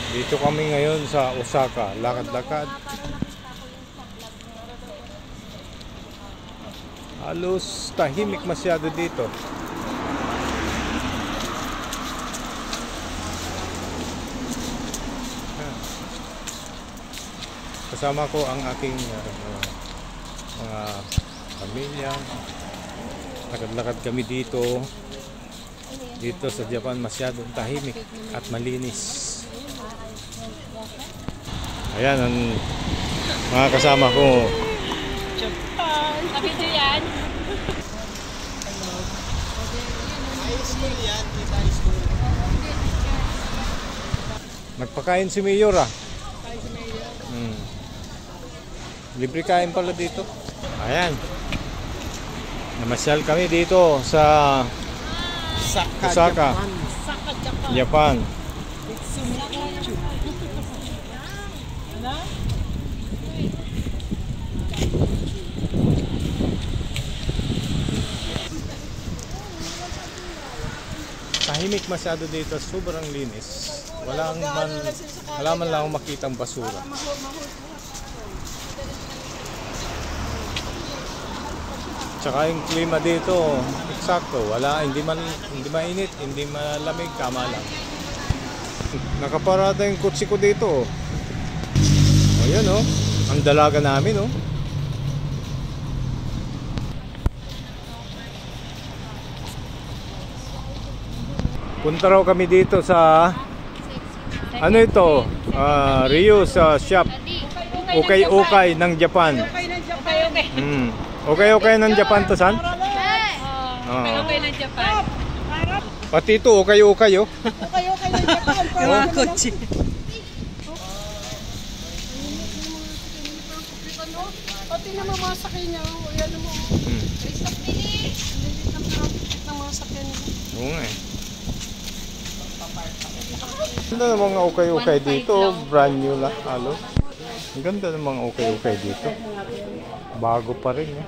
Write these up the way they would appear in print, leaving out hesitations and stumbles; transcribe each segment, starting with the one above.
Dito kami ngayon sa Osaka, lakad-lakad. Halos tahimik masyado dito. Kasama ko ang aking mga pamilya. Lakad-lakad kami dito. Dito sa Japan masyadong tahimik at malinis. Ayan ang mga kasama ko. Japan! Kapito yan? High school yan, kita high school. Nagpakain si Mayor ah. Libre kain pala dito. Ayan. Namasyal kami dito sa Osaka, Japan. Tahimik masyado dito, sobrang linis. Wala man lang akong makitang basura. Tsaka yung klima dito, eksakto, hindi mainit, hindi malamig, tama lang. Nakaparada yung kutsi ko dito. O yan o, ang dalaga namin o. Punta raw kami dito sa, ano ito, Ryu sa shop. Okay ng Japan. Okay ng Japan to, san? Okay ng Japan. Pati ito, okay oh. Okay ng Japan. Yung mga kotse. Pati na mga sakay niya. Yan mo. Stop minute. Hindi na mga sakay niya. Oo nga eh. Ganda ng mga okay dito. Brand new lang, halos. Ang ganda ng mga okay dito. Bago pa rin eh.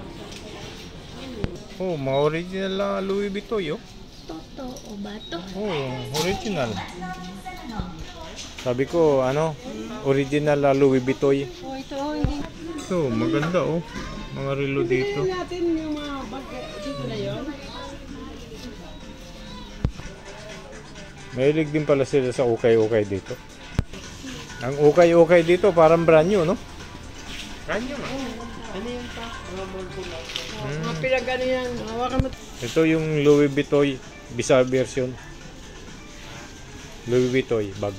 Oh, mga original lang Louis Vuitton oh. Totoo ba to? Oh, original. Sabi ko, original Louis Vuitton. Oh, ito hindi. Ito, maganda oh. Mga relo dito. Natin yung mga bag dito na yon. Mahilig din pala sila sa okay dito. Ang okay dito parang brand new, no? Brand new ah. Ano yun pa? Mga pinagano yan. Hawakan mo. Ito yung Louis Vuitton Visa version. Louis Vuitton bag.